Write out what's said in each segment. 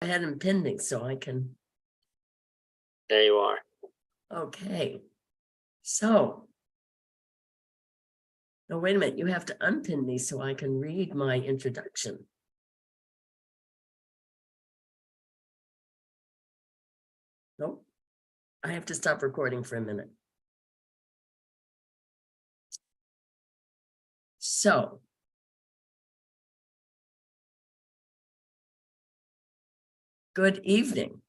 ahead and pending so I can. There you are. Okay. So. No, wait a minute. You have to unpin me so I can read my introduction. Nope. I have to stop recording for a minute. So. Good evening.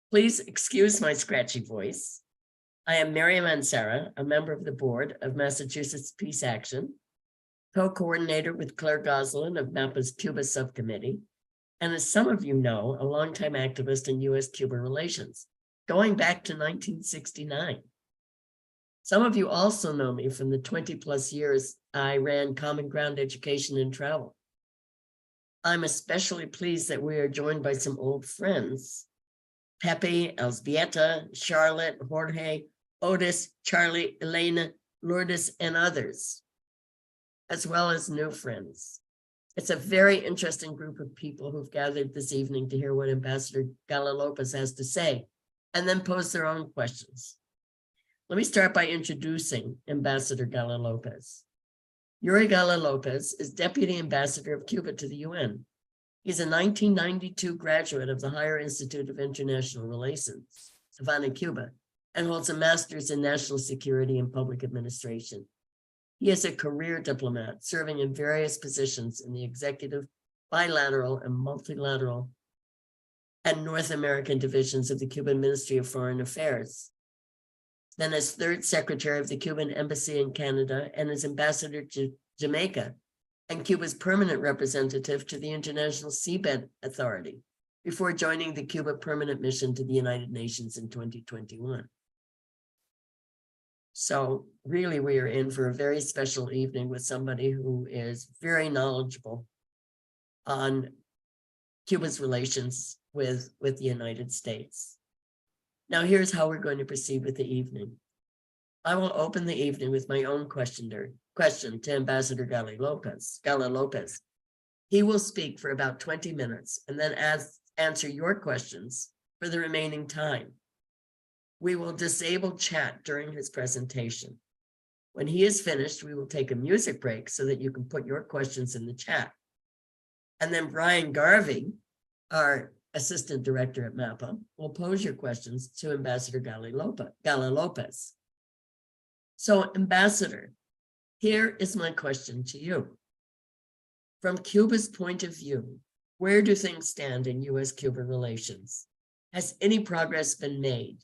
Please excuse my scratchy voice. I am Miriam Ansara, a member of the board of Massachusetts Peace Action, co-coordinator with Claire Goslin of MAPA's Cuba subcommittee, and as some of you know, a longtime activist in U.S.-Cuba relations, going back to 1969. Some of you also know me from the 20 plus years I ran Common Ground Education and Travel. I'm especially pleased that we are joined by some old friends, Pepe, Elzbieta, Charlotte, Jorge, Otis, Charlie, Elena, Lourdes, and others, as well as new friends. It's a very interesting group of people who've gathered this evening to hear what Ambassador Gala López has to say, and then pose their own questions. Let me start by introducing Ambassador Gala López. Yuri Gala López is Deputy Ambassador of Cuba to the UN. He's a 1992 graduate of the Higher Institute of International Relations, Havana, Cuba, and holds a master's in national security and public administration. He is a career diplomat, serving in various positions in the executive, bilateral, and multilateral and North American divisions of the Cuban Ministry of Foreign Affairs. Then as third secretary of the Cuban Embassy in Canada and as ambassador to Jamaica and Cuba's permanent representative to the International Seabed Authority before joining the Cuban Permanent Mission to the United Nations in 2021. So really, we are in for a very special evening with somebody who is very knowledgeable on Cuba's relations with the United States. Now, here's how we're going to proceed with the evening. I will open the evening with my own question to Ambassador Gala López. He will speak for about 20 minutes and then answer your questions for the remaining time. We will disable chat during his presentation. When he is finished, we will take a music break so that you can put your questions in the chat. And then Brian Garvey, our Assistant Director at MAPA, will pose your questions to Ambassador Gala López. So, Ambassador, here is my question to you. From Cuba's point of view, where do things stand in U.S.-Cuba relations? Has any progress been made?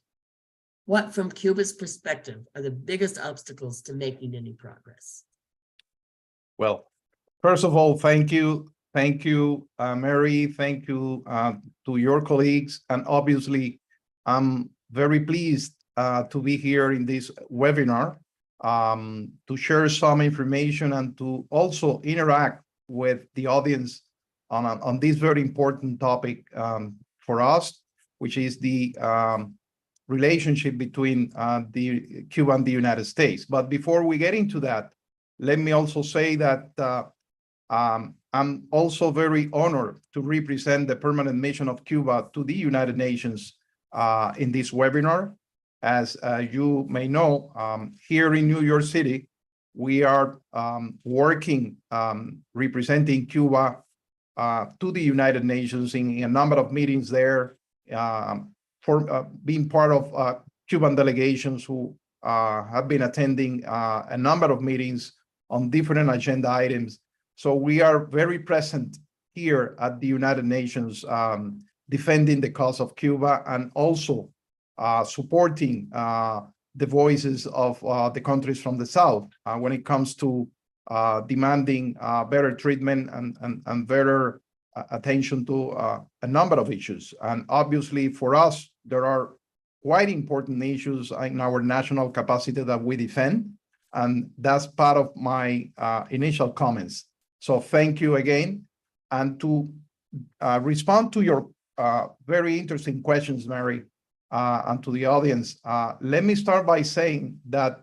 What, from Cuba's perspective, are the biggest obstacles to making any progress? Well, first of all, thank you. Thank you, Mary. Thank you to your colleagues. And obviously, I'm very pleased to be here in this webinar to share some information and to also interact with the audience on this very important topic for us, which is the relationship between the Cuba and the United States. But before we get into that, let me also say that I'm also very honored to represent the Permanent Mission of Cuba to the United Nations in this webinar. As you may know, here in New York City, we are working representing Cuba to the United Nations in a number of meetings there, for being part of Cuban delegations who have been attending a number of meetings on different agenda items. So we are very present here at the United Nations, defending the cause of Cuba and also supporting the voices of the countries from the South when it comes to demanding better treatment and better attention to a number of issues. And obviously for us, there are quite important issues in our national capacity that we defend. And that's part of my initial comments. So thank you again. And to respond to your very interesting questions, Mary, and to the audience, let me start by saying that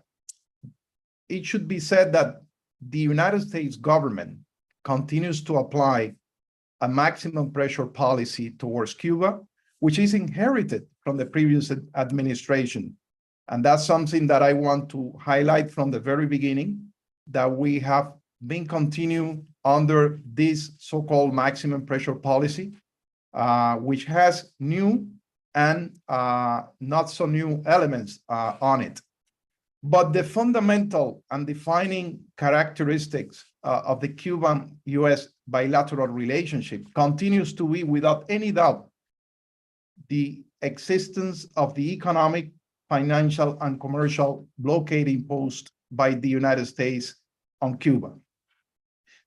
it should be said that the United States government continues to apply a maximum pressure policy towards Cuba, which is inherited from the previous administration. And that's something that I want to highlight from the very beginning, that we have been continuing under this so-called maximum pressure policy, which has new and not so new elements on it. But the fundamental and defining characteristics of the Cuban-US bilateral relationship continues to be, without any doubt, the existence of the economic, financial, and commercial blockade imposed by the United States on Cuba.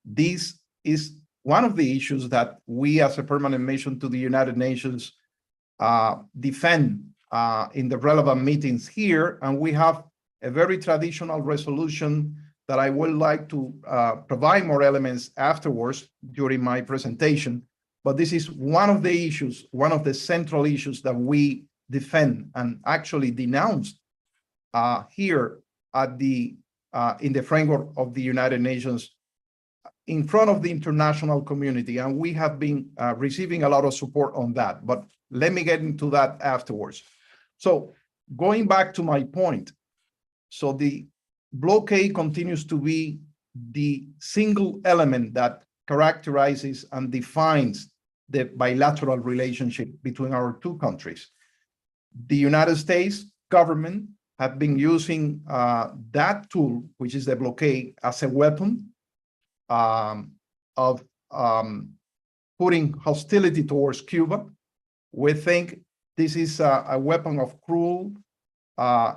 This is one of the issues that we as a permanent mission to the United Nations defend in the relevant meetings here, and we have a very traditional resolution that I would like to provide more elements afterwards during my presentation. But this is one of the issues, one of the central issues that we defend and actually denounced here at in the framework of the United Nations in front of the international community. And we have been receiving a lot of support on that, but let me get into that afterwards. So going back to my point, so the blockade continues to be the single element that characterizes and defines the bilateral relationship between our two countries. The United States government have been using that tool, which is the blockade, as a weapon of putting hostility towards Cuba. We think this is a weapon of cruel,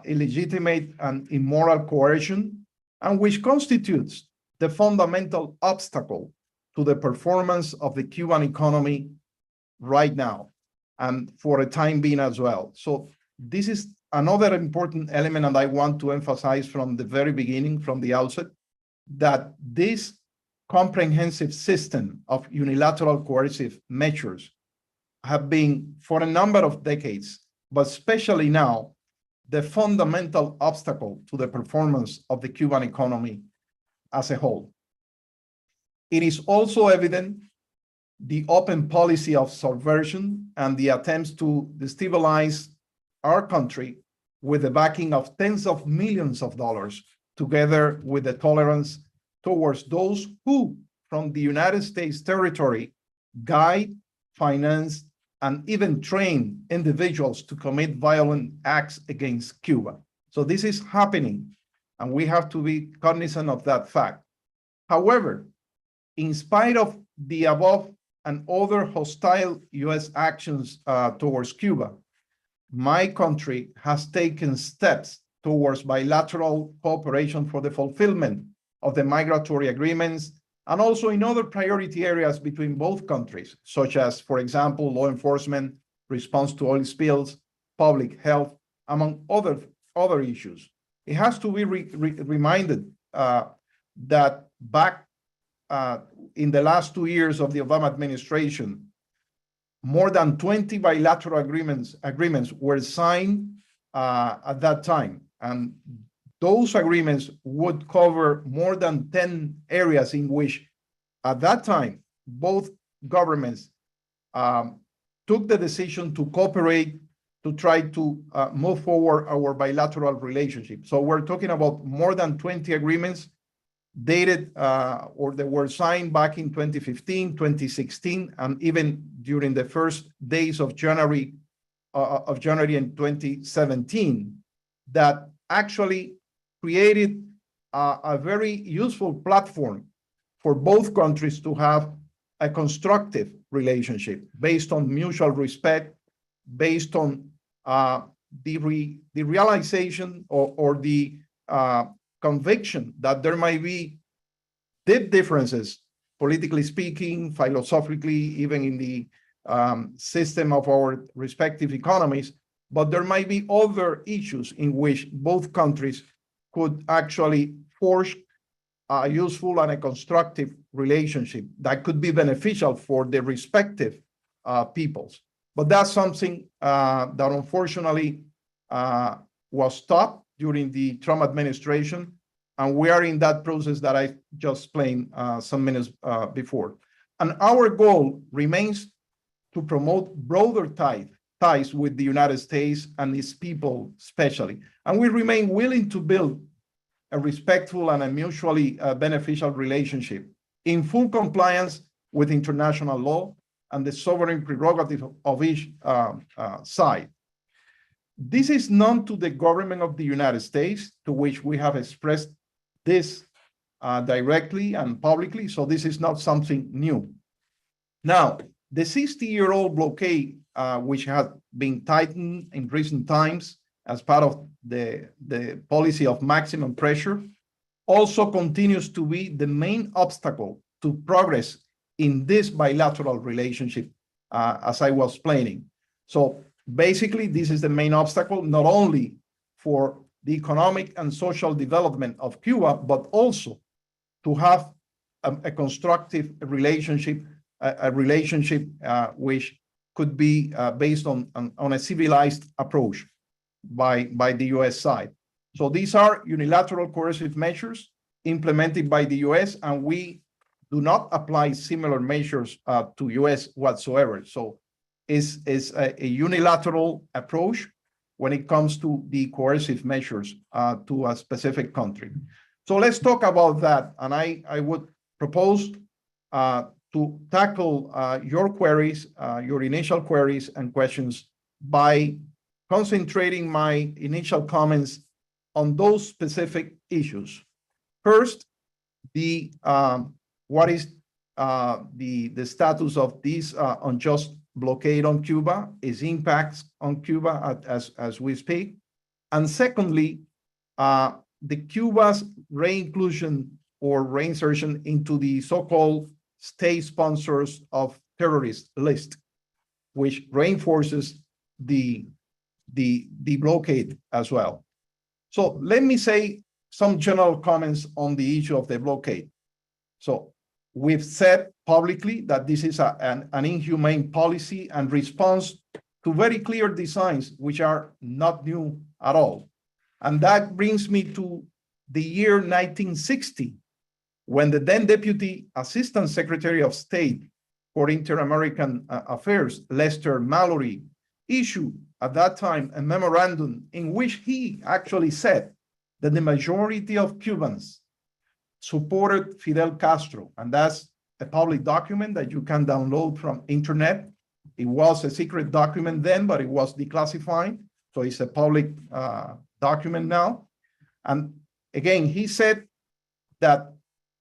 illegitimate, and immoral coercion, and which constitutes the fundamental obstacle to the performance of the Cuban economy right now, and for a time being as well. So this is another important element, and I want to emphasize from the very beginning, from the outset, that this comprehensive system of unilateral coercive measures have been, for a number of decades, but especially now, the fundamental obstacle to the performance of the Cuban economy as a whole. It is also evident the open policy of subversion and the attempts to destabilize our country with the backing of tens of millions of dollars, together with the tolerance towards those who, from the United States territory, guide, finance, and even train individuals to commit violent acts against Cuba. So this is happening, and we have to be cognizant of that fact. However, in spite of the above and other hostile US actions towards Cuba, my country has taken steps towards bilateral cooperation for the fulfillment of the migratory agreements, and also in other priority areas between both countries, such as, for example, law enforcement, response to oil spills, public health, among other issues. It has to be reminded that back in the last 2 years of the Obama administration, more than 20 bilateral agreements were signed at that time. And those agreements would cover more than 10 areas in which, at that time, both governments took the decision to cooperate to try to move forward our bilateral relationship. So we're talking about more than 20 agreements dated or they were signed back in 2015, 2016, and even during the first days of January in 2017, that actually created a very useful platform for both countries to have a constructive relationship based on mutual respect, based on the realization or the conviction that there might be deep differences, politically speaking, philosophically, even in the system of our respective economies, but there might be other issues in which both countries could actually forge a useful and a constructive relationship that could be beneficial for the respective peoples. But that's something that unfortunately was stopped during the Trump administration, and we are in that process that I just explained some minutes before. And our goal remains to promote broader ties with the United States and its people especially. And we remain willing to build a respectful and a mutually beneficial relationship in full compliance with international law and the sovereign prerogative of each side. This is known to the government of the United States, to which we have expressed this directly and publicly, so this is not something new. Now, the 60-year-old blockade, which has been tightened in recent times as part of the policy of maximum pressure, also continues to be the main obstacle to progress in this bilateral relationship, as I was explaining. So basically, this is the main obstacle, not only for the economic and social development of Cuba, but also to have a constructive relationship, which could be based on a civilized approach by the US side. So these are unilateral coercive measures implemented by the US, and we do not apply similar measures to US whatsoever. So it's a unilateral approach when it comes to the coercive measures to a specific country. So let's talk about that. And I would propose to tackle your queries, your initial queries and questions by concentrating my initial comments on those specific issues. First, what is the status of this unjust blockade on Cuba, its impacts on Cuba as we speak, and secondly, the Cuba's reinclusion or reinsertion into the so-called state sponsors of terrorist list, which reinforces the blockade as well. So let me say some general comments on the issue of the blockade. So we've said publicly that this is an inhumane policy and response to very clear designs, which are not new at all. And that brings me to the year 1960, when the then Deputy Assistant Secretary of State for Inter-American Affairs, Lester Mallory, issued at that time a memorandum in which he actually said that the majority of Cubans supported Fidel Castro, and that's a public document that you can download from internet. It was a secret document then, but it was declassified, so it's a public document now. And again, he said that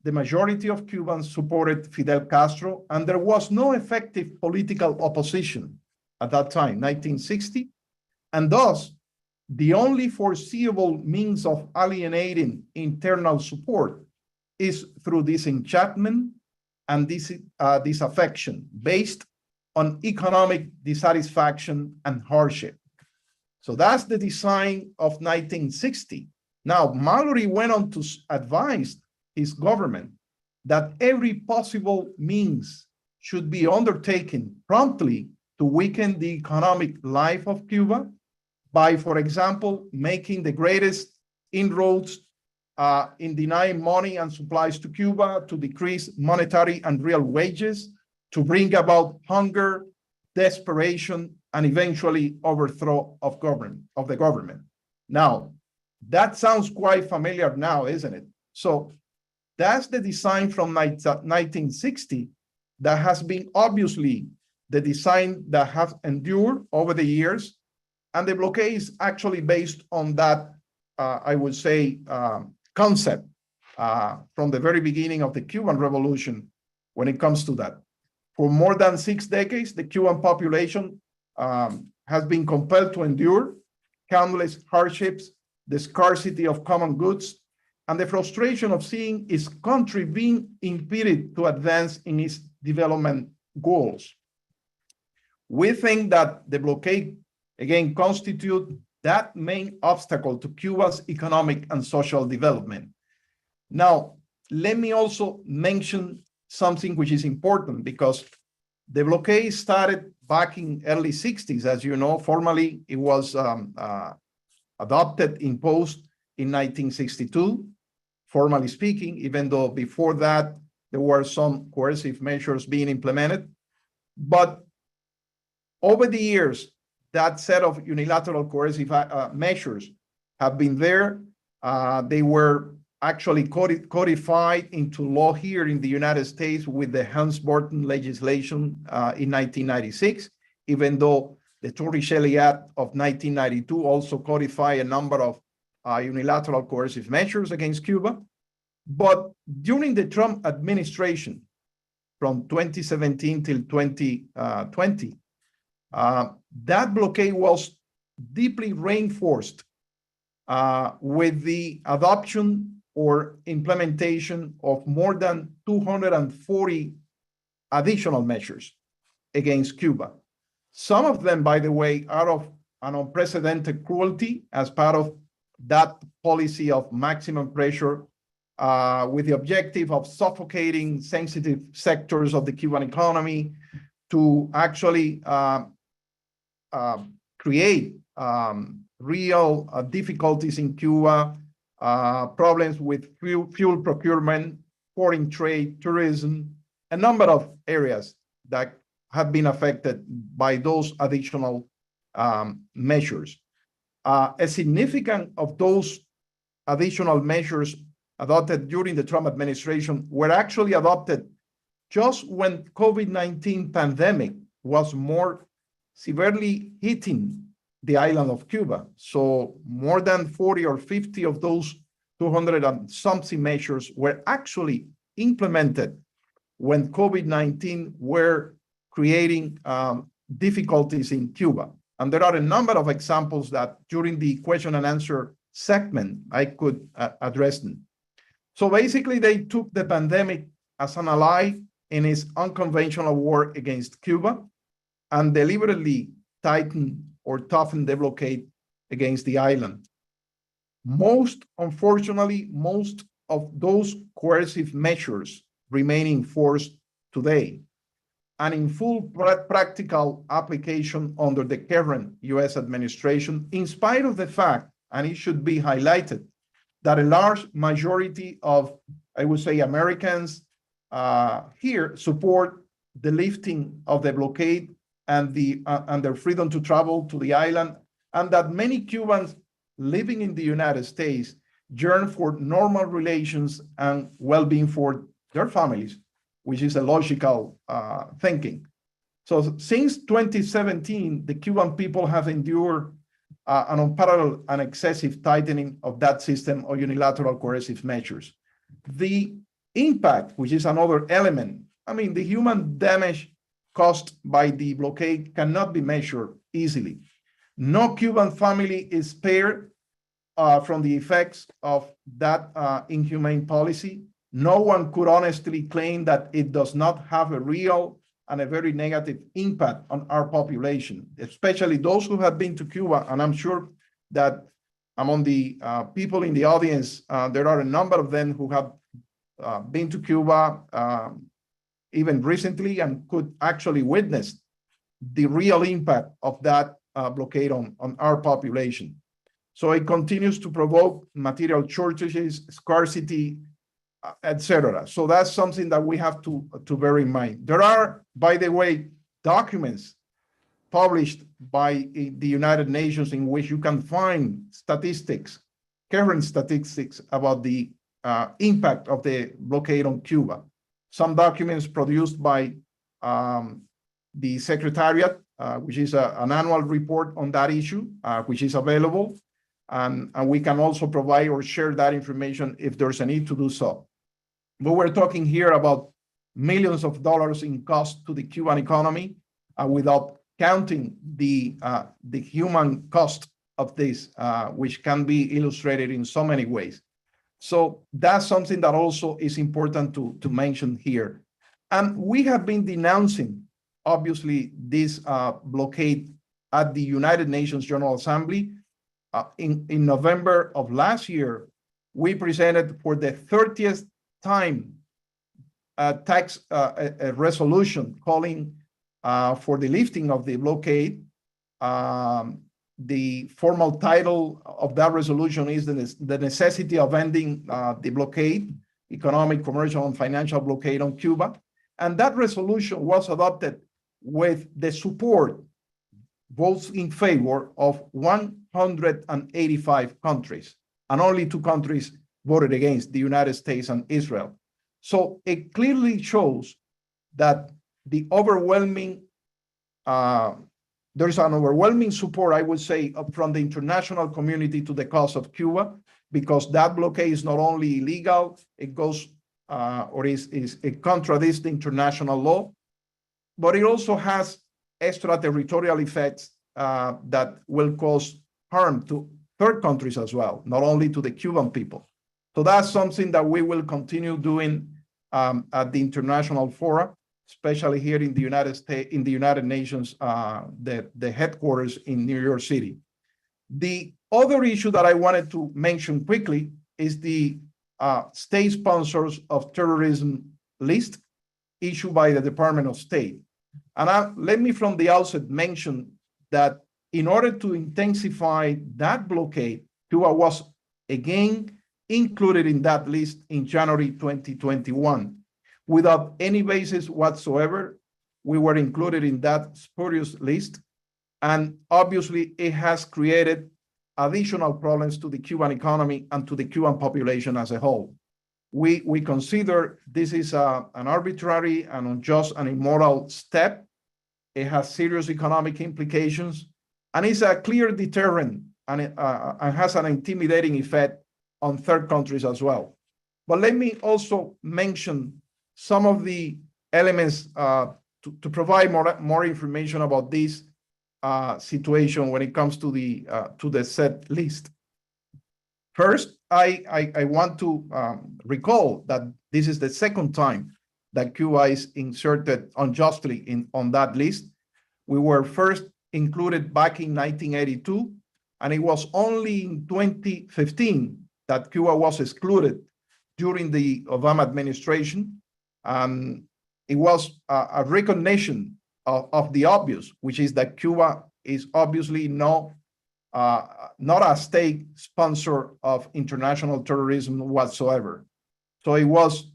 the majority of Cubans supported Fidel Castro, and there was no effective political opposition at that time, 1960, and thus the only foreseeable means of alienating internal support is through disenchantment and disaffection based on economic dissatisfaction and hardship. So that's the design of 1960. Now, Mallory went on to advise his government that every possible means should be undertaken promptly to weaken the economic life of Cuba by, for example, making the greatest inroads in denying money and supplies to Cuba, to decrease monetary and real wages, to bring about hunger, desperation, and eventually overthrow of the government. Now, that sounds quite familiar now, isn't it? So that's the design from 1960 that has been obviously the design that has endured over the years. And the blockade is actually based on that, I would say, concept from the very beginning of the Cuban Revolution when it comes to that. For more than 6 decades, the Cuban population has been compelled to endure countless hardships, the scarcity of common goods, and the frustration of seeing its country being impeded to advance in its development goals. We think that the blockade, again, constitutes that main obstacle to Cuba's economic and social development. Now, let me also mention something which is important, because the blockade started back in early 60s, as you know. Formally, it was adopted, imposed in 1962, formally speaking, even though before that, there were some coercive measures being implemented. But over the years, that set of unilateral coercive measures have been there. They were actually codified into law here in the United States with the Helms-Burton legislation in 1996, even though the Torricelli Act of 1992 also codified a number of unilateral coercive measures against Cuba. But during the Trump administration, from 2017 till 2020, that blockade was deeply reinforced with the adoption or implementation of more than 240 additional measures against Cuba. Some of them, by the way, are of an unprecedented cruelty as part of that policy of maximum pressure with the objective of suffocating sensitive sectors of the Cuban economy to actually create real difficulties in Cuba, problems with fuel procurement, foreign trade, tourism, a number of areas that have been affected by those additional measures. A significant of those additional measures adopted during the Trump administration were actually adopted just when COVID-19 pandemic was more severely hitting the island of Cuba. So more than 40 or 50 of those 200 and something measures were actually implemented when COVID-19 were creating difficulties in Cuba. And there are a number of examples that during the question and answer segment, I could address them. So basically, they took the pandemic as an ally in its unconventional war against Cuba and deliberately tightened or toughened the blockade against the island. Unfortunately, most of those coercive measures remain in force today and in full practical application under the current US administration, in spite of the fact, and it should be highlighted, that a large majority of, I would say, Americans here support the lifting of the blockade and their freedom to travel to the island, and that many Cubans living in the United States yearn for normal relations and well-being for their families, which is a logical thinking. So since 2017, the Cuban people have endured an unparalleled and excessive tightening of that system of unilateral coercive measures. The impact, which is another element, I mean, the human damage caused by the blockade cannot be measured easily. No Cuban family is spared from the effects of that inhumane policy. No one could honestly claim that it does not have a real and a very negative impact on our population, especially those who have been to Cuba. And I'm sure that among the people in the audience, there are a number of them who have been to Cuba even recently and could actually witness the real impact of that blockade on our population. So it continues to provoke material shortages, scarcity, etc. So that's something that we have to bear in mind. There are, by the way, documents published by the United Nations in which you can find statistics, current statistics about the impact of the blockade on Cuba. Some documents produced by the Secretariat, which is an annual report on that issue, which is available. And we can also provide or share that information if there's a need to do so. But we're talking here about millions of dollars in cost to the Cuban economy without counting the human cost of this, which can be illustrated in so many ways. So that's something that also is important to mention here. And we have been denouncing, obviously, this blockade at the United Nations General Assembly. In November of last year, we presented for the 30th time a resolution calling for the lifting of the blockade. The formal title of that resolution is the necessity of ending the blockade. economic, commercial, and financial blockade on Cuba. And that resolution was adopted with the support, votes in favor of 185 countries, and only 2 countries voted against, the United States and Israel. So it clearly shows that the overwhelming, there's an overwhelming support, I would say, from the international community to the cause of Cuba, because that blockade is not only illegal, it goes it contradicts the international law, but it also has extraterritorial effects that will cause harm to third countries as well, not only to the Cuban people. So that's something that we will continue doing at the international fora, especially here in the United States, in the United Nations, the headquarters in New York City. The other issue that I wanted to mention quickly is the state sponsors of terrorism list issued by the Department of State. And let me from the outset mention that in order to intensify that blockade, Cuba was again included in that list in January 2021. Without any basis whatsoever, we were included in that spurious list. And obviously, it has created additional problems to the Cuban economy and to the Cuban population as a whole. We consider this is an arbitrary and unjust and immoral step. It has serious economic implications, and it's a clear deterrent, and it has an intimidating effect on third countries as well. But let me also mention some of the elements to provide more information about this situation when it comes to the set list. First, I want to recall that this is the second time that Cuba is inserted unjustly on that list. We were first included back in 1982, and it was only in 2015 that Cuba was excluded during the Obama administration. It was a recognition of the obvious, which is that Cuba is obviously not a state sponsor of international terrorism whatsoever. So it was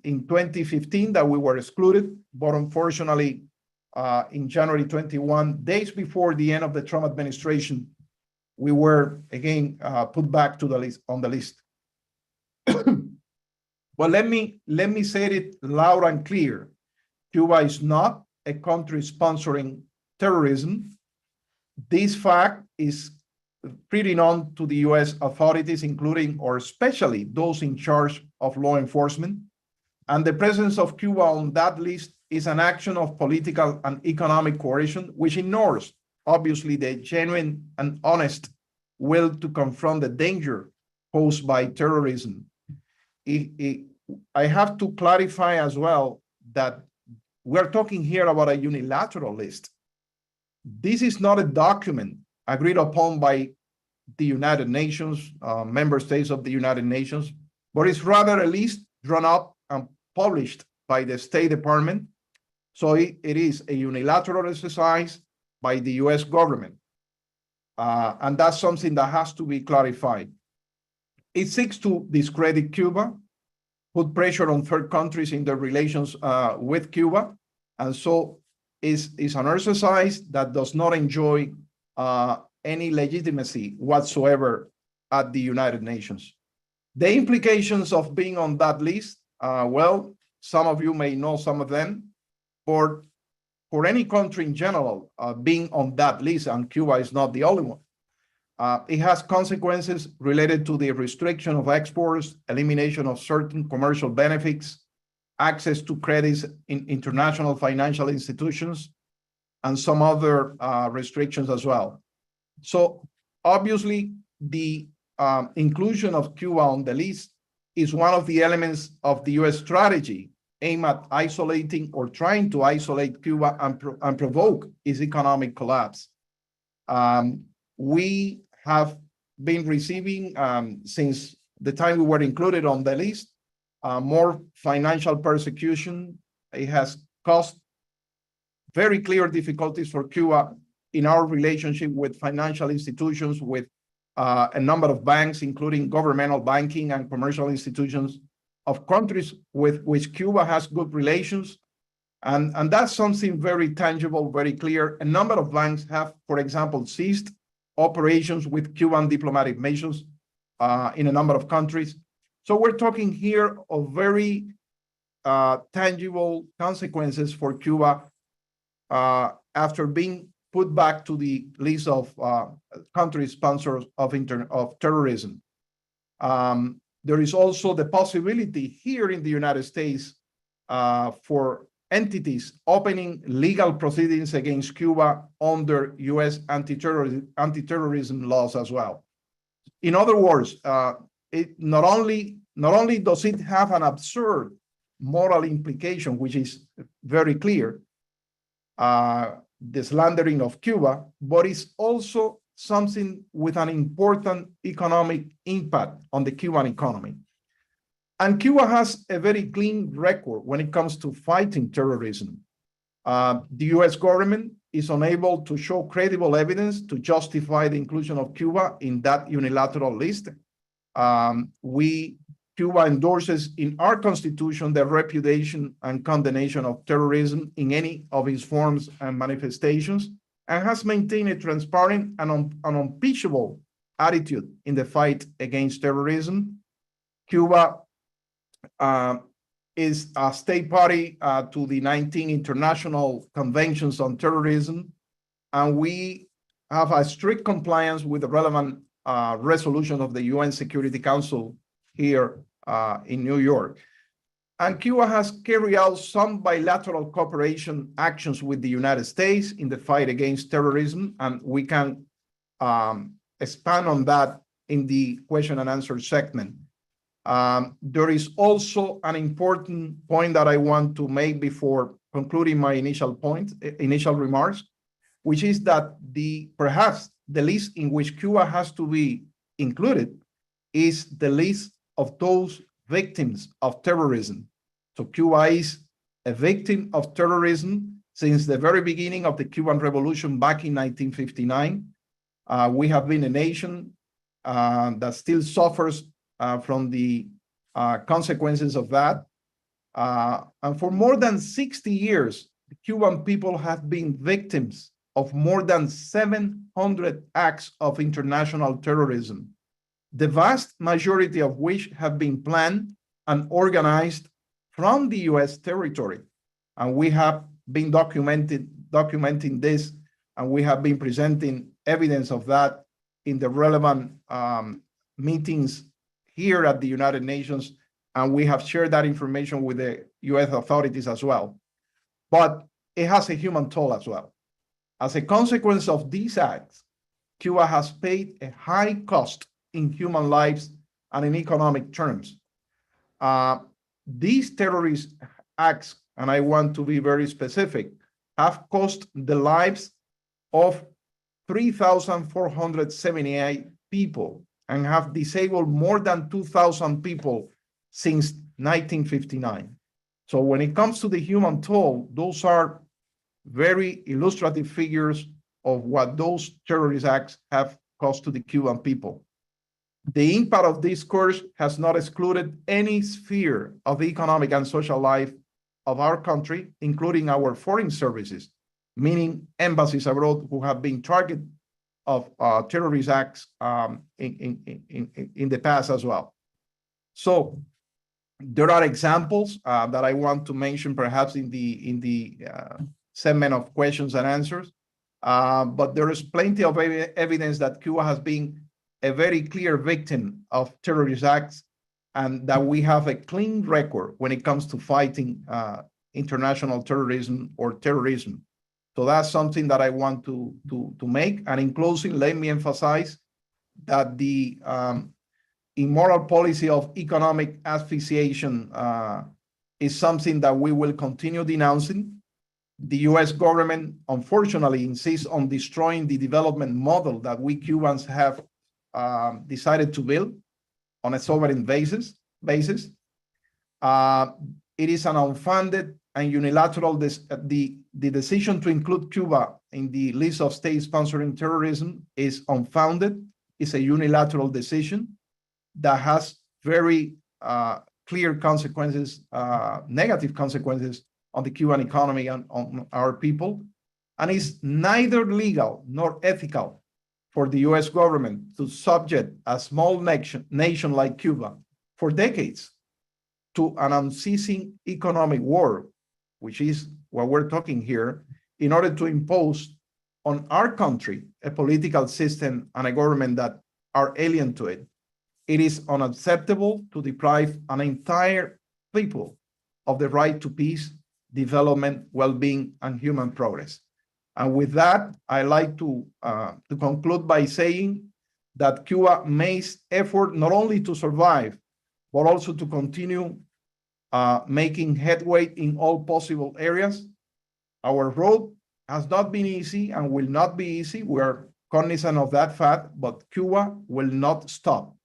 in 2015 that we were excluded, but unfortunately, in January 21, days before the end of the Trump administration, we were again put back to the list on the list. But let me say it loud and clear. Cuba is not a country sponsoring terrorism. This fact is pretty known to the US authorities, including or especially those in charge of law enforcement. And the presence of Cuba on that list is an action of political and economic coercion, which ignores, obviously, the genuine and honest will to confront the danger posed by terrorism. I have to clarify as well that we're talking here about a unilateral list. This is not a document agreed upon by the United Nations, member states of the United Nations, but it's rather a list drawn up and published by the State Department. So it is a unilateral exercise by the US government. And that's something that has to be clarified. It seeks to discredit Cuba, put pressure on third countries in their relations with Cuba. And so it's an exercise that does not enjoy any legitimacy whatsoever at the United Nations. The implications of being on that list, well, some of you may know some of them. For any country in general, being on that list, and Cuba is not the only one, it has consequences related to the restriction of exports, elimination of certain commercial benefits, access to credits in international financial institutions, and some other restrictions as well. So obviously, the inclusion of Cuba on the list is one of the elements of the US strategy aimed at isolating or trying to isolate Cuba and provoke its economic collapse. We have been receiving, since the time we were included on the list, more financial persecution. It has caused very clear difficulties for Cuba in our relationship with financial institutions, with a number of banks, including governmental banking and commercial institutions, of countries with which Cuba has good relations. And that's something very tangible, very clear. A number of banks have, for example, ceased operations with Cuban diplomatic missions in a number of countries. So we're talking here of very tangible consequences for Cuba after being put back to the list of country sponsors of terrorism. There is also the possibility here in the United States for entities opening legal proceedings against Cuba under U.S. anti-terrorism laws as well. In other words, it not only does it have an absurd moral implication, which is very clear, the slandering of Cuba, but it's also something with an important economic impact on the Cuban economy. And Cuba has a very clean record when it comes to fighting terrorism. The US government is unable to show credible evidence to justify the inclusion of Cuba in that unilateral list. Cuba endorses in our constitution the repudiation and condemnation of terrorism in any of its forms and manifestations, and has maintained a transparent and unimpeachable attitude in the fight against terrorism. Cuba is a state party to the 19 international conventions on terrorism, and we have a strict compliance with the relevant resolution of the UN Security Council here in New York. And Cuba has carried out some bilateral cooperation actions with the United States in the fight against terrorism, and we can expand on that in the question and answer segment. There is also an important point that I want to make before concluding my initial remarks, which is that perhaps the list in which Cuba has to be included is the list of those victims of terrorism. So Cuba is a victim of terrorism since the very beginning of the Cuban Revolution back in 1959. We have been a nation that still suffers from the consequences of that. And for more than 60 years, the Cuban people have been victims of more than 700 acts of international terrorism, the vast majority of which have been planned and organized from the US territory. And we have been documenting this, and we have been presenting evidence of that in the relevant meetings here at the United Nations, and we have shared that information with the US authorities as well. But it has a human toll as well. As a consequence of these acts, Cuba has paid a high cost in human lives and in economic terms. These terrorist acts, and I want to be very specific, have cost the lives of 3,478 people and have disabled more than 2,000 people since 1959. So when it comes to the human toll, those are very illustrative figures of what those terrorist acts have cost to the Cuban people. The impact of this course has not excluded any sphere of the economic and social life of our country, including our foreign services, meaning embassies abroad who have been targeted of terrorist acts in the past as well. So there are examples that I want to mention perhaps in the segment of questions and answers, but there is plenty of evidence that Cuba has been a very clear victim of terrorist acts, and that we have a clean record when it comes to fighting international terrorism or terrorism. So that's something that I want to make. And in closing, let me emphasize that the immoral policy of economic asphyxiation is something that we will continue denouncing. The US government, unfortunately, insists on destroying the development model that we Cubans have decided to build on a sovereign basis. It is an unfounded and unilateral, the decision to include Cuba in the list of states sponsoring terrorism is unfounded. It's a unilateral decision that has very clear consequences, negative consequences on the Cuban economy and on our people. And it's neither legal nor ethical for the US government to subject a small nation like Cuba for decades to an unceasing economic war, which is what we're talking here, in order to impose on our country a political system and a government that are alien to it. It is unacceptable to deprive an entire people of the right to peace, development, well-being, and human progress. And with that, I like to conclude by saying that Cuba makes effort not only to survive, but also to continue making headway in all possible areas. Our road has not been easy and will not be easy. We are cognizant of that fact, but Cuba will not stop.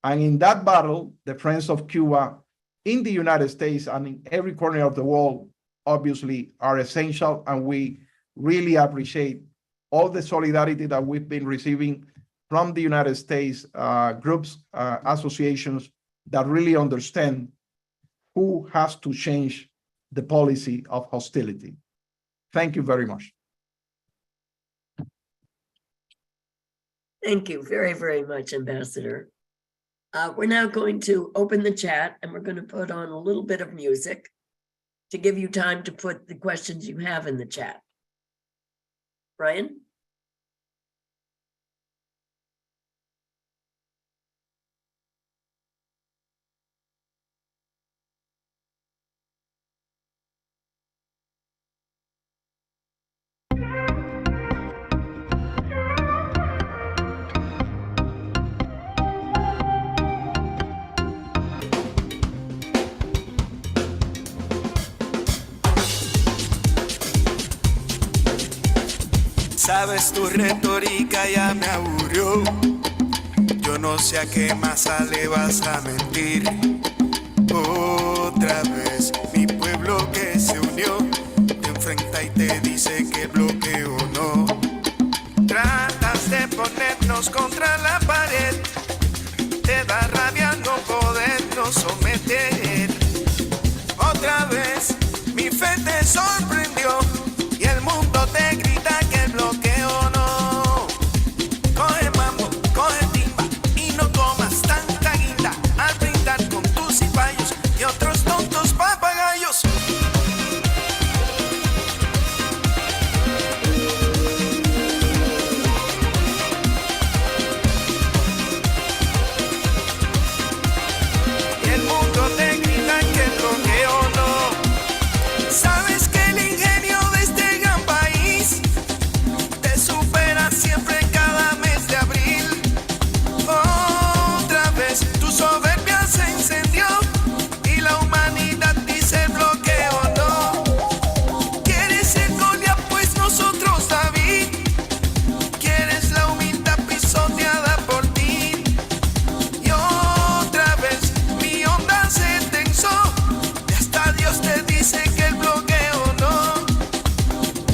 And in that battle, the friends of Cuba in the United States and in every corner of the world obviously are essential, and we really appreciate all the solidarity that we've been receiving from the United States groups, associations that really understand who has to change the policy of hostility. Thank you very much. Thank you very, very much, Ambassador. We're now going to open the chat, and we're going to put on a little bit of music to give you time to put the questions you have in the chat. Brian? Sabes, tu retórica ya me aburrió. Yo no sé a qué masa le vas a mentir. Otra vez mi pueblo que se unió te enfrenta y te dice que bloqueo no. Tratas de ponernos contra la pared. Te da rabia no podernos someter. Otra vez mi fe te sorprendió y el mundo te grita que el bloqueo no. Coge mambo, coge timba y no comas tanta guinda al brindar con tus cipayos y otros tontos papagayos. Y el mundo te grita que el bloqueo no. Sabes que el ingenio de este gran país te supera siempre cada mes de abril. Otra vez tu soberbia se encendió y la humanidad dice bloqueo no. Quieres ser Goliat, pues nosotros David. Quieres la humildad pisoteada por ti. Y otra vez mi onda se tensó y hasta Dios te dice que el bloqueo no.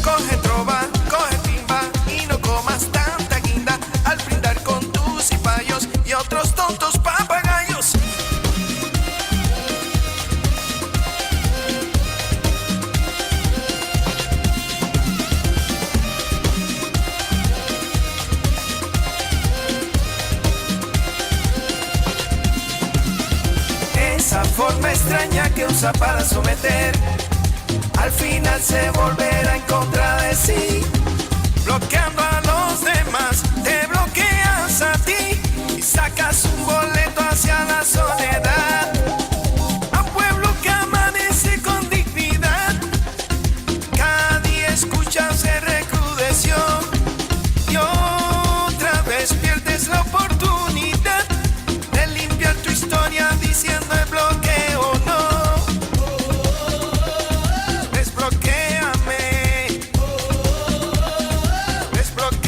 Coge trova, coge timba y no comas tanta guinda al brindar con tus cipayos y otros tontos papagayos. Esa forma extraña que usa para someter, al final se volverá en contra de sí. Bloqueando a los demás, te bloqueas a ti y sacas un boleto hacia la soledad. A un pueblo que amanece con dignidad, cada día escucha se recrudeció. Y otra vez pierdes la oportunidad de limpiar tu historia diciendo el bloqueo no. Desbloquéame. Desbloquéame.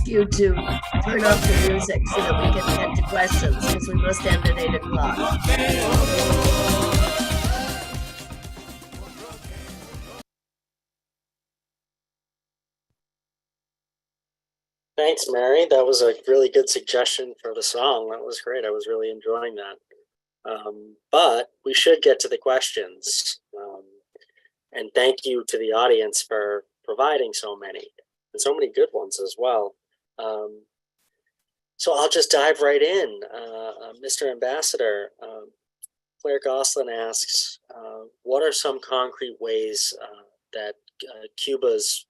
ask you to turn off the music so that we can get to questions, because we must end at 8 o'clock. Thanks, Mary. That was a really good suggestion for the song. That was great. I was really enjoying that. But we should get to the questions. And thank you to the audience for providing so many, and so many good ones as well. So I'll just dive right in. Mr. Ambassador, Claire Goslin asks, what are some concrete ways that Cuba's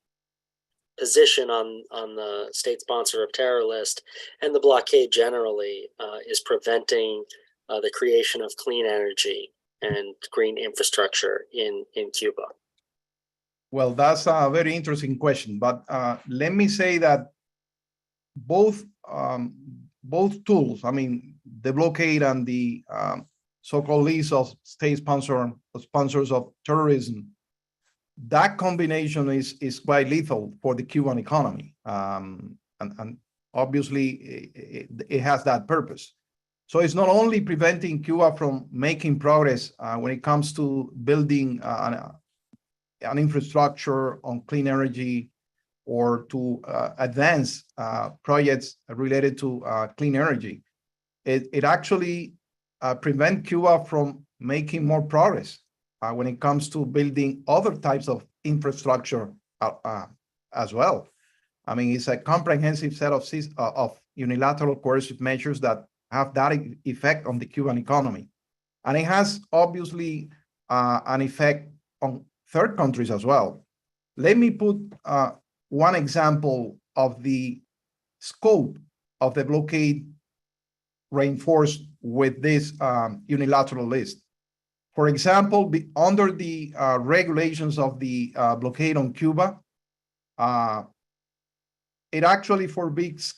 position on the state sponsor of terror list and the blockade generally is preventing the creation of clean energy and green infrastructure in Cuba? Well, that's a very interesting question, but let me say that both tools, I mean, the blockade and the so-called list of state sponsors of terrorism, that combination is quite lethal for the Cuban economy, and obviously it has that purpose. So it's not only preventing Cuba from making progress when it comes to building an infrastructure on clean energy or to advance projects related to clean energy. It actually prevents Cuba from making more progress when it comes to building other types of infrastructure as well. I mean, it's a comprehensive set of unilateral coercive measures that have that effect on the Cuban economy. And it has obviously an effect on third countries as well. Let me put one example of the scope of the blockade reinforced with this unilateral list. For example, under the regulations of the blockade on Cuba, it actually forbids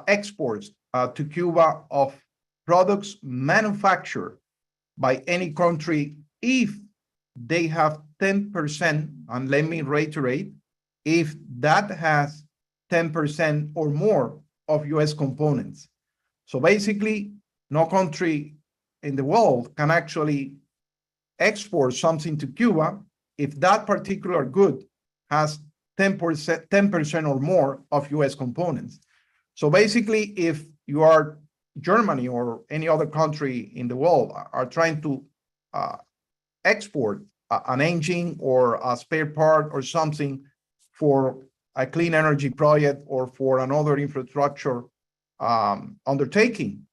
exports to Cuba of products manufactured by any country if they have 10%, and let me reiterate, if that has 10% or more of US components. So basically, no country in the world can actually export something to Cuba if that particular good has 10% or more of US components. So basically, if you are Germany or any other country in the world are trying to export an engine or a spare part or something for a clean energy project or for another infrastructure undertaking,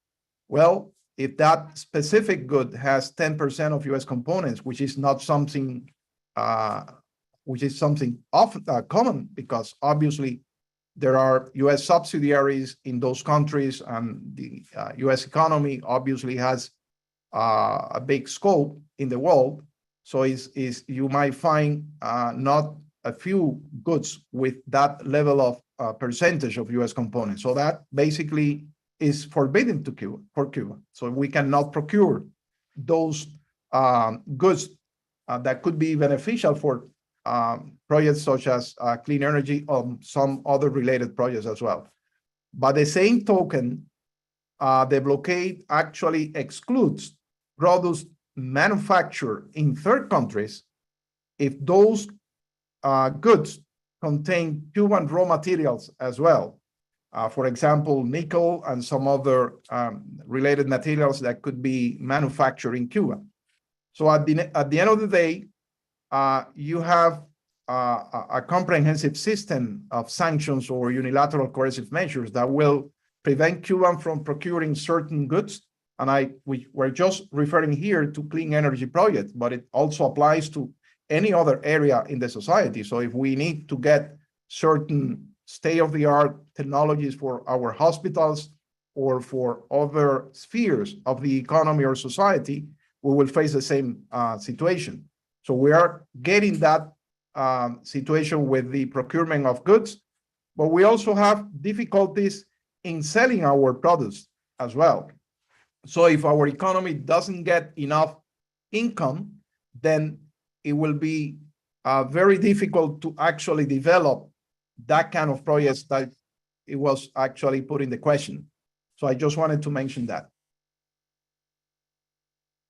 well, if that specific good has 10% of US components, which is not something often common, because obviously there are US subsidiaries in those countries, and the US economy obviously has a big scope in the world. So you might find not a few goods with that level of percentage of US components. So that basically is forbidden for Cuba. So we cannot procure those goods that could be beneficial for projects such as clean energy or some other related projects as well. By the same token, the blockade actually excludes products manufactured in third countries if those goods contain Cuban raw materials as well. For example, nickel and some other related materials that could be manufactured in Cuba. So at the end of the day, you have a comprehensive system of sanctions or unilateral coercive measures that will prevent Cuba from procuring certain goods. And we're just referring here to clean energy projects, but it also applies to any other area in the society. So if we need to get certain state-of-the-art technologies for our hospitals or for other spheres of the economy or society, we will face the same situation. So we are getting that situation with the procurement of goods, but we also have difficulties in selling our products as well. So if our economy doesn't get enough income, then it will be very difficult to actually develop that kind of projects that it was actually put in the question. So I just wanted to mention that.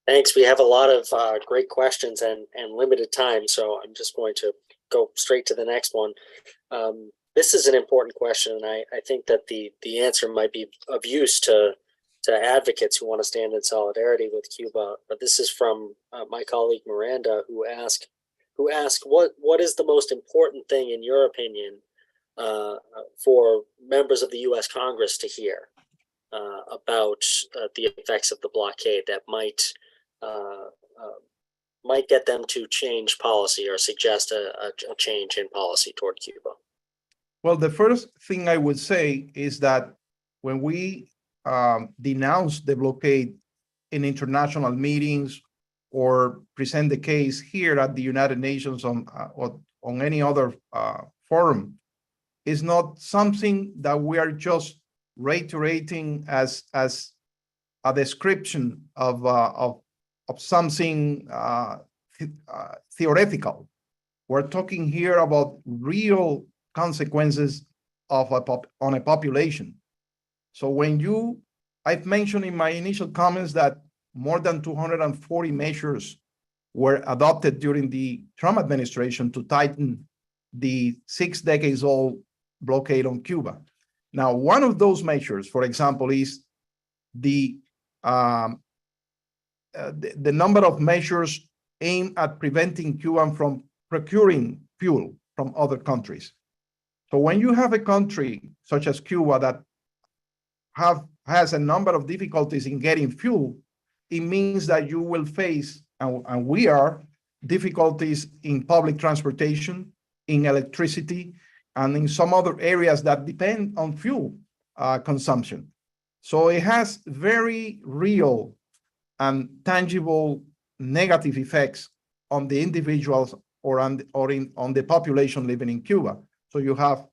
Thanks. We have a lot of great questions and limited time, so I'm just going to go straight to the next one. This is an important question, and I think that the answer might be of use to advocates who want to stand in solidarity with Cuba. But this is from my colleague Miranda, who asked, what is the most important thing, in your opinion, for members of the U.S. Congress to hear about the effects of the blockade that might get them to change policy or suggest a change in policy toward Cuba? Well, the first thing I would say is that when we denounce the blockade in international meetings or present the case here at the United Nations on any other forum, is not something that we are just reiterating as a description of something theoretical. We're talking here about real consequences on a population. So when I've mentioned in my initial comments that more than 240 measures were adopted during the Trump administration to tighten the 6 decades old blockade on Cuba. Now, one of those measures, for example, is the number of measures aimed at preventing Cuba from procuring fuel from other countries. So when you have a country such as Cuba that has a number of difficulties in getting fuel, it means that you will face, and we are, difficulties in public transportation, in electricity, and in some other areas that depend on fuel consumption. So it has very real and tangible negative effects on the individuals or on the population living in Cuba. So you have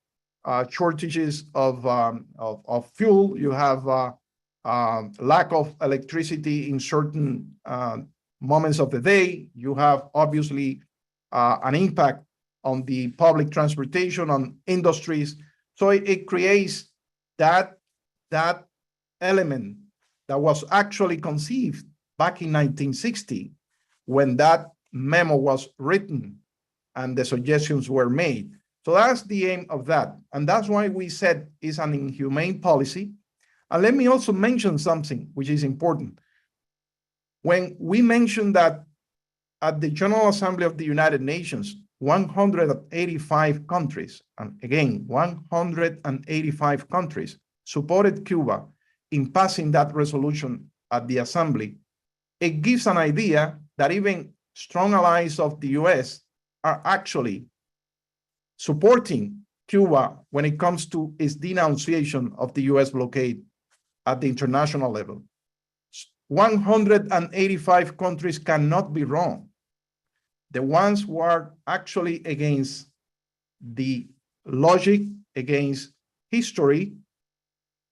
shortages of fuel, you have lack of electricity in certain moments of the day, you have obviously an impact on the public transportation, on industries. So it creates that element that was actually conceived back in 1960 when that memo was written and the suggestions were made. So that's the aim of that. And that's why we said it's an inhumane policy. And let me also mention something which is important. When we mentioned that at the General Assembly of the United Nations, 185 countries, and again, 185 countries supported Cuba in passing that resolution at the Assembly, it gives an idea that even strong allies of the US are actually supporting Cuba when it comes to its denunciation of the US blockade at the international level. 185 countries cannot be wrong. The ones who are actually against the logic, against history,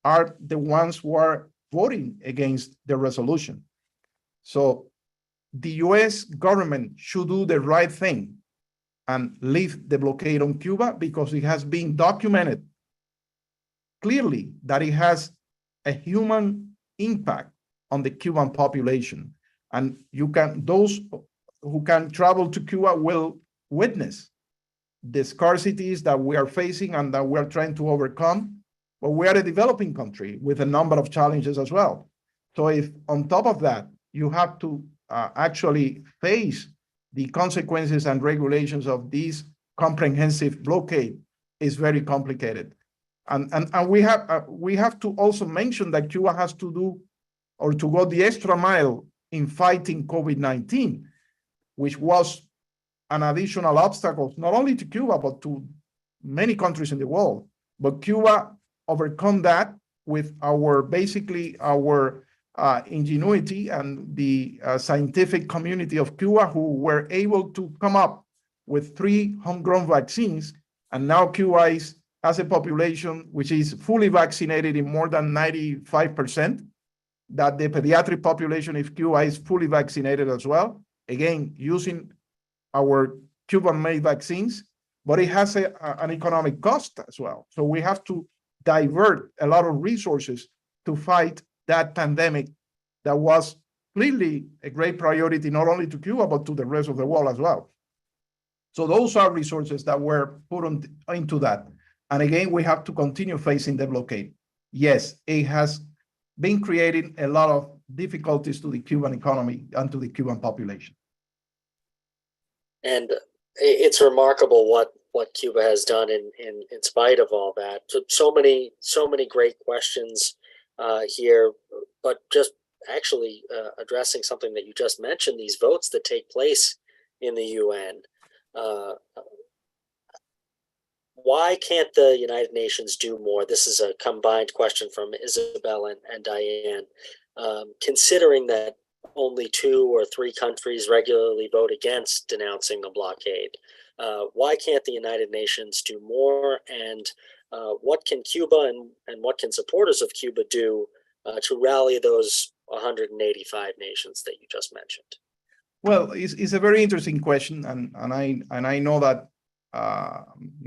are the ones who are voting against the resolution. So the US government should do the right thing and lift the blockade on Cuba, because it has been documented clearly that it has a human impact on the Cuban population. And those who can travel to Cuba will witness the scarcities that we are facing and that we are trying to overcome. But we are a developing country with a number of challenges as well. So if on top of that, you have to actually face the consequences and regulations of this comprehensive blockade, is very complicated. And we have to also mention that Cuba has to do, or to go the extra mile in fighting COVID-19, which was an additional obstacle, not only to Cuba, but to many countries in the world. But Cuba overcome that with our ingenuity and the scientific community of Cuba, who were able to come up with 3 homegrown vaccines. And now Cuba has a population which is fully vaccinated in more than 95%, that the pediatric population of Cuba is fully vaccinated as well, again, using our Cuban-made vaccines. but it has an economic cost as well. So we have to divert a lot of resources to fight that pandemic that was clearly a great priority, not only to Cuba, but to the rest of the world as well. So those are resources that were put into that. And again, we have to continue facing the blockade. Yes, it has been creating a lot of difficulties to the Cuban economy and to the Cuban population. And it's remarkable what Cuba has done in spite of all that. So many great questions here, but just actually addressing something that you just mentioned, these votes that take place in the UN. Why can't the United Nations do more? This is a combined question from Isabel and Diane. Considering that only 2 or 3 countries regularly vote against denouncing the blockade, why can't the United Nations do more? And what can Cuba and what can supporters of Cuba do to rally those 185 nations that you just mentioned? Well, it's a very interesting question, and I know that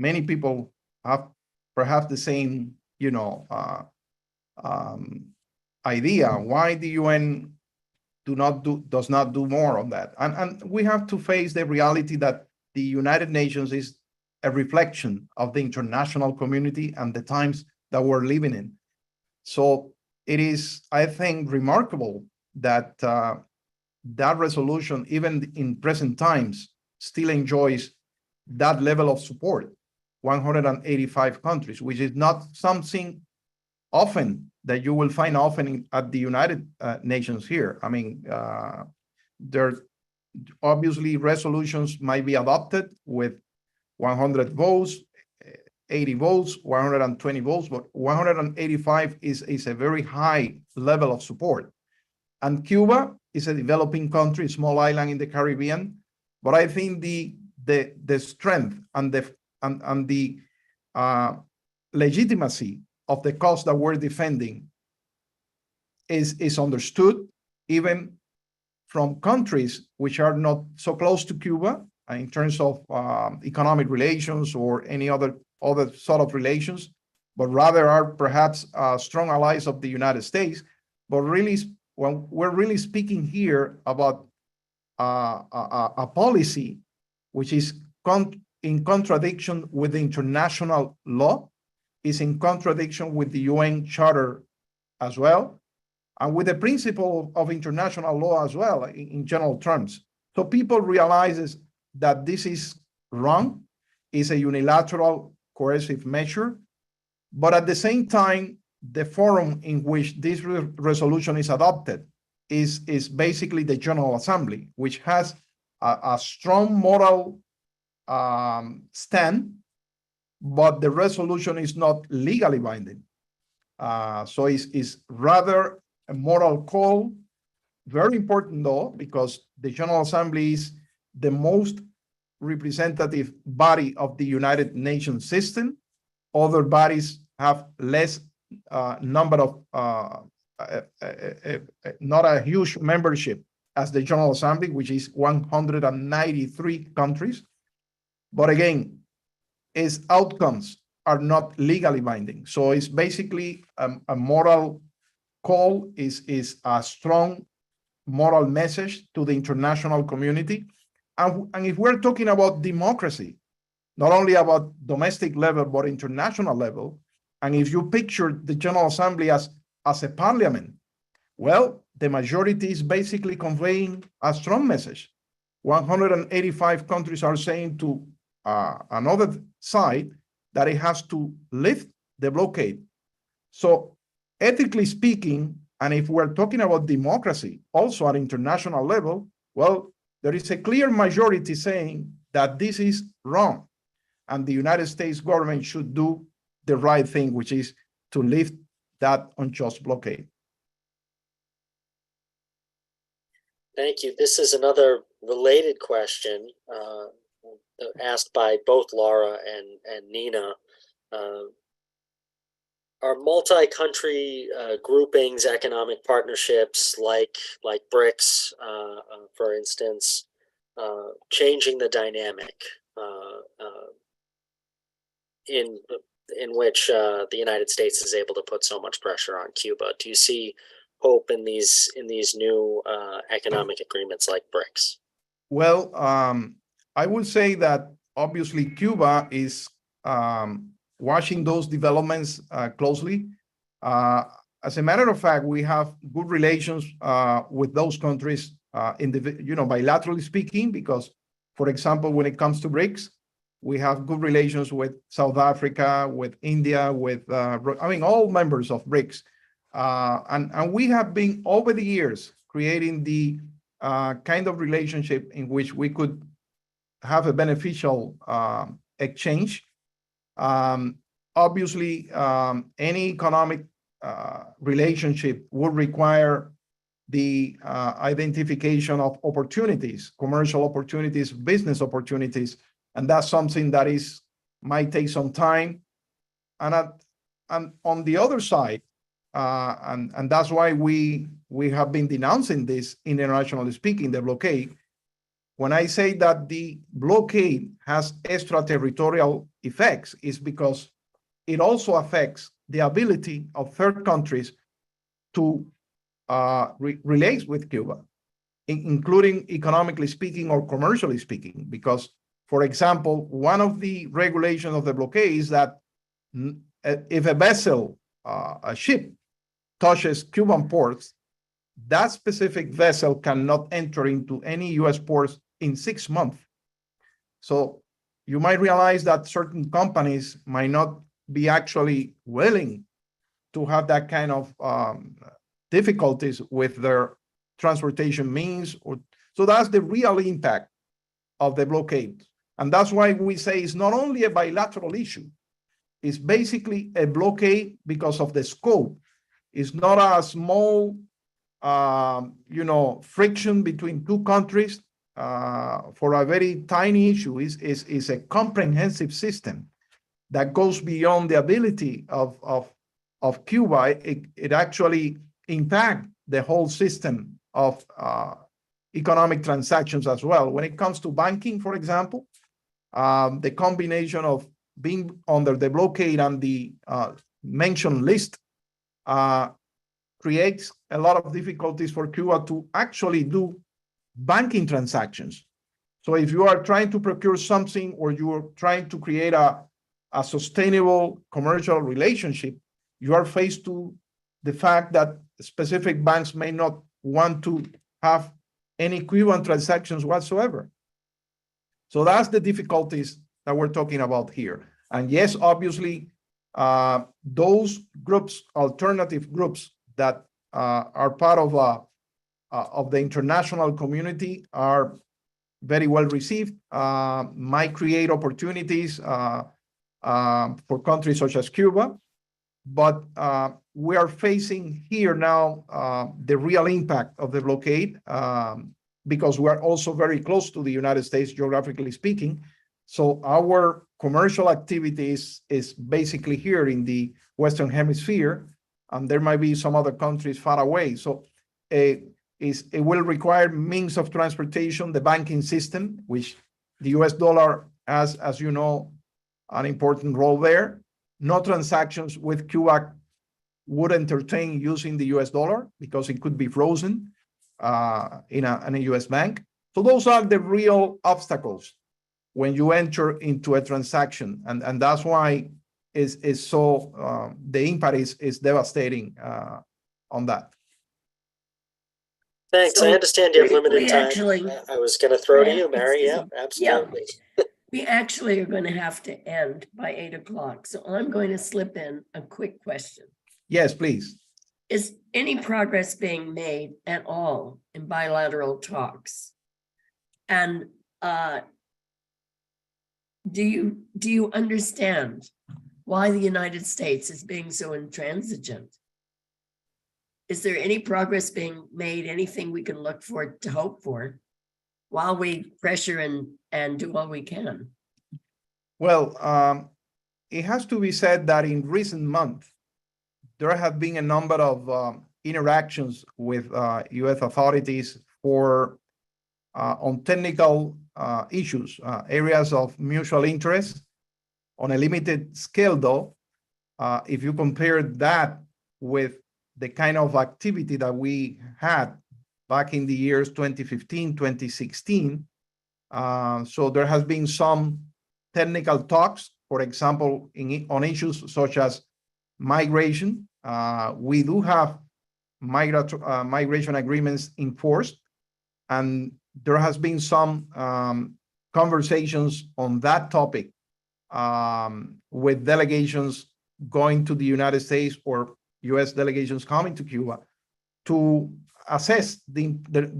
many people have perhaps the same, idea why the UN does not do more on that. And we have to face the reality that the United Nations is a reflection of the international community and the times that we're living in. So it is, I think, remarkable that that resolution, even in present times, still enjoys that level of support, 185 countries, which is not something often that you will find often at the United Nations here. I mean, there obviously resolutions might be adopted with 100 votes, 80 votes, 120 votes, but 185 is a very high level of support. And Cuba is a developing country, small island in the Caribbean, but I think the strength and the legitimacy of the cause that we're defending is understood even from countries which are not so close to Cuba in terms of economic relations or any other sort of relations, but rather are perhaps strong allies of the United States. But really, when we're really speaking here about a policy which is in contradiction with the international law, is in contradiction with the UN Charter as well, and with the principle of international law as well, in general terms. So people realizes that this is wrong, is a unilateral coercive measure, but at the same time, the forum in which this resolution is adopted is basically the General Assembly, which has a strong moral stand, but the resolution is not legally binding. So it's rather a moral call. Very important though, because the General Assembly is the most representative body of the United Nations system. Other bodies have less number of, not a huge membership as the General Assembly, which is 193 countries. But again, its outcomes are not legally binding. So it's basically a moral call, is a strong moral message to the international community. And if we're talking about democracy, not only about domestic level, but international level, and if you picture the General Assembly as a parliament, well, the majority is basically conveying a strong message. 185 countries are saying to another side that it has to lift the blockade. So ethically speaking, and if we're talking about democracy also at international level, well, there is a clear majority saying that this is wrong and the United States government should do the right thing, which is to lift that unjust blockade. Thank you. This is another related question asked by both Laura and Nina. Are multi-country groupings, economic partnerships like BRICS, for instance, changing the dynamic in which the United States is able to put so much pressure on Cuba. Do you see hope in these new economic agreements like BRICS? Well, I would say that obviously Cuba is watching those developments closely. As a matter of fact, we have good relations with those countries, bilaterally speaking, because, for example, when it comes to BRICS, we have good relations with South Africa, with India, with all members of BRICS, and we have been over the years creating the kind of relationship in which we could have a beneficial exchange. Obviously, any economic relationship would require the identification of opportunities, commercial opportunities, business opportunities, and that's something that might take some time. And on the other side, and that's why we have been denouncing this, internationally speaking, the blockade. When I say that the blockade has extraterritorial effects, is because it also affects the ability of third countries to relate with Cuba, including economically speaking or commercially speaking. Because, for example, one of the regulations of the blockade is that if a vessel, a ship, touches Cuban ports, that specific vessel cannot enter into any U.S. ports in 6 months. So you might realize that certain companies might not be actually willing to have that kind of difficulties with their transportation means. So that's the real impact of the blockade. And that's why we say it's not only a bilateral issue, it's basically a blockade because of the scope. It's not a small, friction between two countries for a very tiny issue. Is a comprehensive system that goes beyond the ability of Cuba. It actually impacts the whole system of economic transactions as well. When it comes to banking, for example, the combination of being under the blockade and the mentioned list creates a lot of difficulties for Cuba to actually do banking transactions. So if you are trying to procure something or you are trying to create a sustainable commercial relationship, you are faced to the fact that specific banks may not want to have any Cuban transactions whatsoever. So that's the difficulties that we're talking about here. And yes, obviously, those groups, alternative groups that are part of the international community are very well received, might create opportunities for countries such as Cuba. But we are facing here now the real impact of the blockade because we are also very close to the United States, geographically speaking. So our commercial activities is basically here in the Western Hemisphere, and there might be some other countries far away. So it will require means of transportation, the banking system, which the US dollar has, as you know, an important role there. No transactions with Cuba would entertain using the US dollar because it could be frozen in a US bank. So those are the real obstacles when you enter into a transaction. And that's why is so the impact is devastating on that. Thanks. So I understand you have limited we time. actually- I was going to throw to you, Mary. Yeah, absolutely. We actually are going to have to end by 8 o'clock. So I'm going to slip in a quick question. Yes, please. Is any progress being made at all in bilateral talks? And do you understand why the United States is being so intransigent? Is there any progress being made, anything we can look for to hope for while we pressure and do all we can? Well, it has to be said that in recent months, there have been a number of interactions with U.S. authorities on technical issues, areas of mutual interest on a limited scale, though, if you compare that with the kind of activity that we had back in the years 2015, 2016, so there has been some technical talks, for example, on issues such as migration. We do have migration agreements enforced, and there has been some conversations on that topic with delegations going to the United States or US delegations coming to Cuba to assess the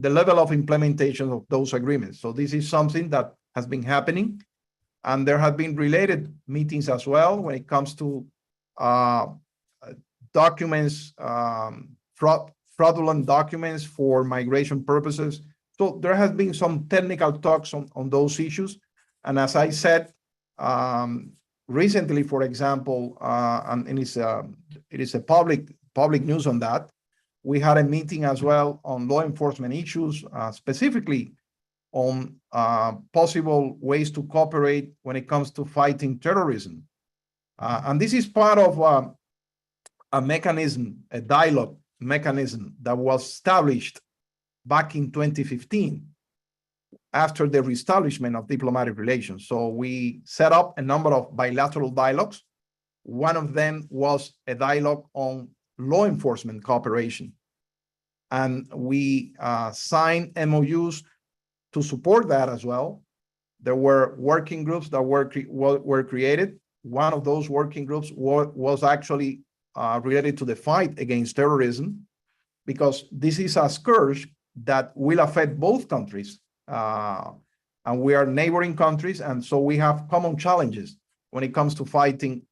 level of implementation of those agreements. So this is something that has been happening, and there have been related meetings as well when it comes to documents, fraudulent documents for migration purposes. So there has been some technical talks on those issues. And as I said, recently, for example, and it is a public news on that, we had a meeting as well on law enforcement issues, specifically on possible ways to cooperate when it comes to fighting terrorism. And this is part of a mechanism, a dialogue mechanism that was established back in 2015 after the reestablishment of diplomatic relations. So we set up a number of bilateral dialogues. One of them was a dialogue on law enforcement cooperation. And we signed MOUs to support that as well. There were working groups that were created. One of those working groups was actually related to the fight against terrorism, because this is a scourge that will affect both countries. And we are neighboring countries, and so we have common challenges when it comes to fighting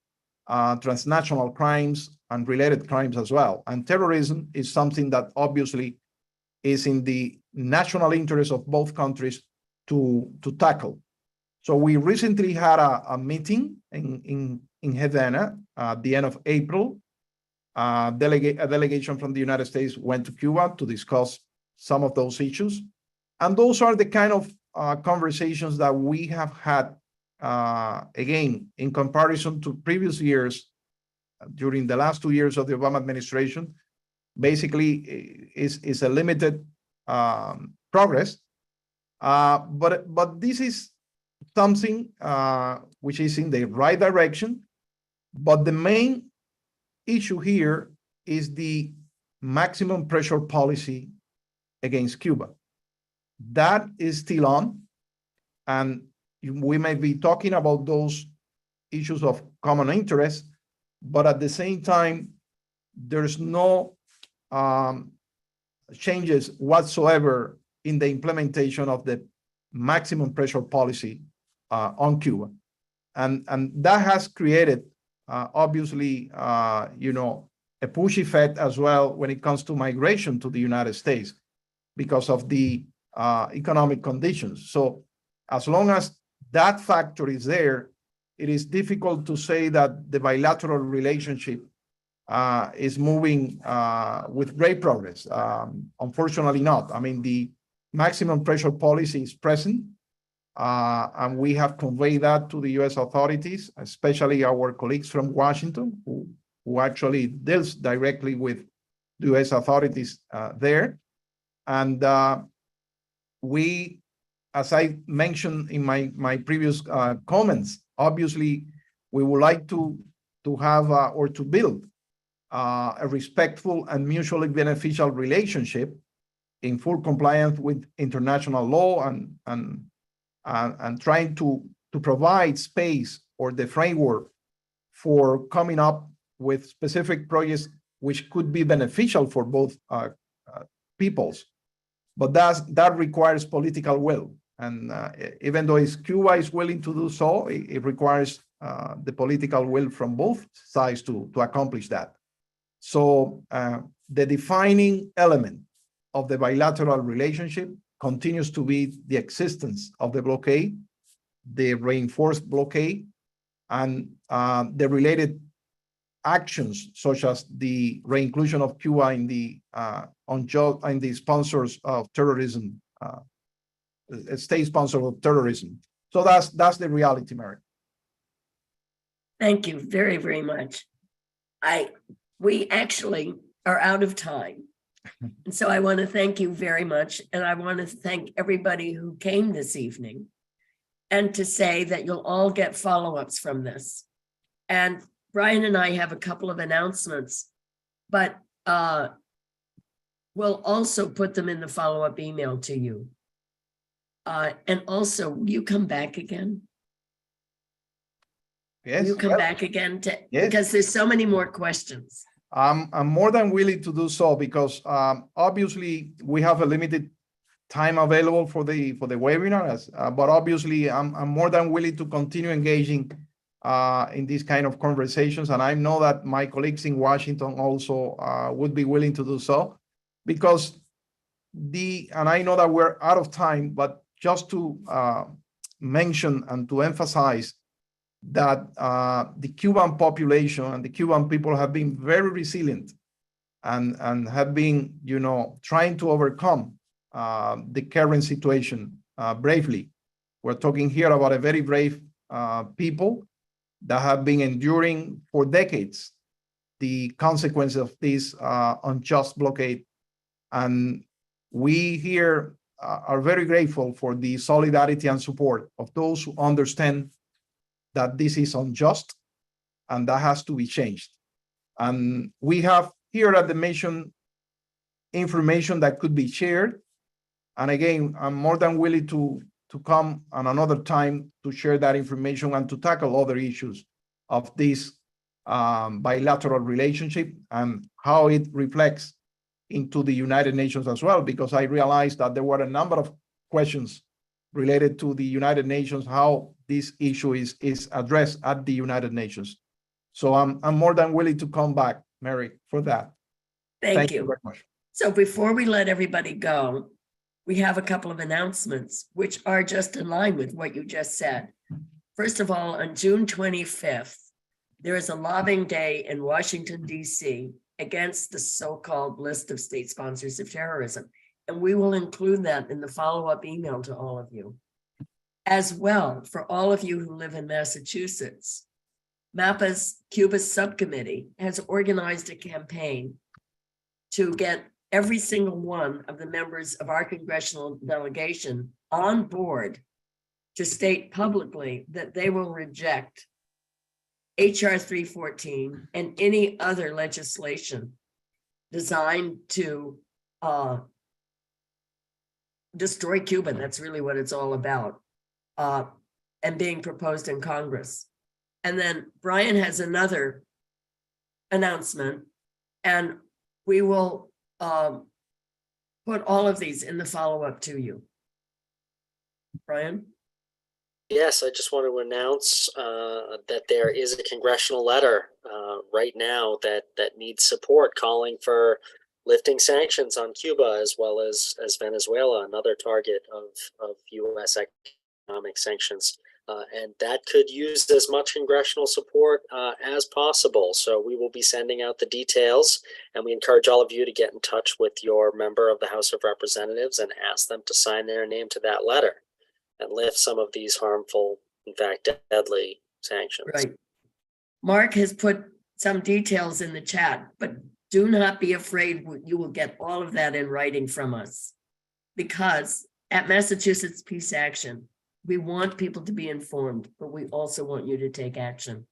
transnational crimes and related crimes as well. And terrorism is something that obviously is in the national interest of both countries to tackle. So we recently had a meeting in Havana at the end of April. A delegation from the United States went to Cuba to discuss some of those issues. And those are the kind of conversations that we have had, again, in comparison to previous years, during the last 2 years of the Obama administration. Basically, is a limited progress. But this is something which is in the right direction. But the main issue here is the maximum pressure policy against Cuba. That is still on, and we may be talking about those issues of common interest, but at the same time, there's no changes whatsoever in the implementation of the maximum pressure policy on Cuba. And that has created, obviously, a push effect as well when it comes to migration to the United States because of the economic conditions. So as long as that factor is there, it is difficult to say that the bilateral relationship is moving with great progress. Unfortunately not. I mean, the maximum pressure policy is present, and we have conveyed that to the US authorities, especially our colleagues from Washington, who actually deals directly with the US authorities there. And we, as I mentioned in my previous comments, obviously we would like to have or to build a respectful and mutually beneficial relationship in full compliance with international law, and trying to provide space or the framework for coming up with specific projects which could be beneficial for both peoples. But that requires political will. And even though Cuba is willing to do so, it requires the political will from both sides to accomplish that. So the defining element of the bilateral relationship continues to be the existence of the blockade, the reinforced blockade, and the related actions such as the reinclusion of Cuba in the sponsors of terrorism, state sponsors of terrorism. So that's the reality, Mary. Thank you very, very much. We actually are out of time. And so I want to thank you very much. And I want to thank everybody who came this evening and to say that you'll all get follow-ups from this. And Brian and I have a couple of announcements, but we'll also put them in the follow-up email to you. And also, will you come back again? Yes. Will you come back again Yes. Because there's so many more questions. I'm more than willing to do so because obviously we have a limited time available for the webinar, but obviously I'm more than willing to continue engaging in these kind of conversations, and I know that my colleagues in Washington also would be willing to do so, because and I know that we're out of time, but just to mention and to emphasize that the Cuban population and the Cuban people have been very resilient and have been, trying to overcome the current situation bravely. We're talking here about a very brave people that have been enduring for decades the consequences of this unjust blockade. And we here are very grateful for the solidarity and support of those who understand that this is unjust and that has to be changed. And we have here at the mission information that could be shared. And again, I'm more than willing to come on another time to share that information and to tackle other issues of this bilateral relationship and how it reflects into the United Nations as well, because I realized that there were a number of questions related to the United Nations, how this issue is addressed at the United Nations. So I'm more than willing to come back, Mary, for that. Thank you very much. So before we let everybody go, we have a couple of announcements which are just in line with what you just said. First of all, on June 25th, there is a lobbying day in Washington, D.C. against the so-called list of state sponsors of terrorism. And we will include that in the follow-up email to all of you. As well, for all of you who live in Massachusetts, MAPA's Cuba subcommittee has organized a campaign to get every single one of the members of our congressional delegation on board to state publicly that they will reject HR 314 and any other legislation designed to destroy Cuba. That's really what it's all about, and being proposed in Congress. And then Brian has another announcement, and we will put all of these in the follow-up to you. Brian? Yes, I just want to announce that there is a congressional letter right now that needs support, calling for lifting sanctions on Cuba as well as Venezuela, another target of U.S. economic sanctions. And that could use as much congressional support as possible. So we will be sending out the details, and we encourage all of you to get in touch with your member of the House of Representatives and ask them to sign their name to that letter and lift some of these harmful, in fact, deadly sanctions. Right. Mark has put some details in the chat, but do not be afraid. You will get all of that in writing from us, because at Massachusetts Peace Action, we want people to be informed, but we also want you to take action.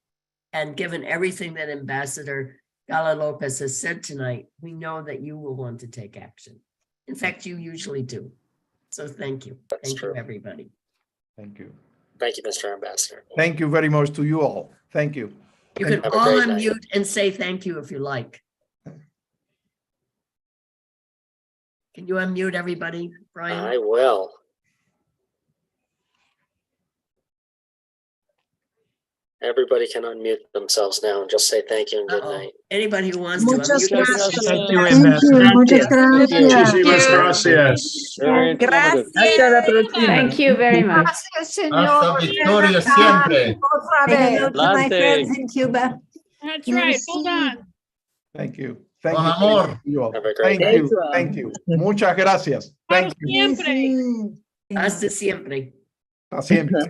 And given everything that Ambassador Gala López has said tonight, we know that you will want to take action. In fact, you usually do. So thank you. Thank you, everybody. Thank you. Thank you, Mr. Ambassador. Thank you very much to you all. Thank you. You can Have a all great night. unmute and say thank you if you like. Can you unmute everybody, Brian? I will. Everybody can unmute themselves now and just say thank you and good night. Anybody who wants to Muchas unmute gracias. themselves. Thank you, Thank you. Ambassador. Muchas gracias. Muchísimas gracias. Very informative. Hasta la próxima. Thank you very much. Gracias, señor. Hasta victoria siempre. Otra vez. Hello to my Adelante. friends in Cuba. That's right. Hold on. Thank you. Thank Con you. amor. You all. Have a great Thank you. Thank you. Muchas gracias. Thank you. Siempre. Hasta siempre. Hasta siempre.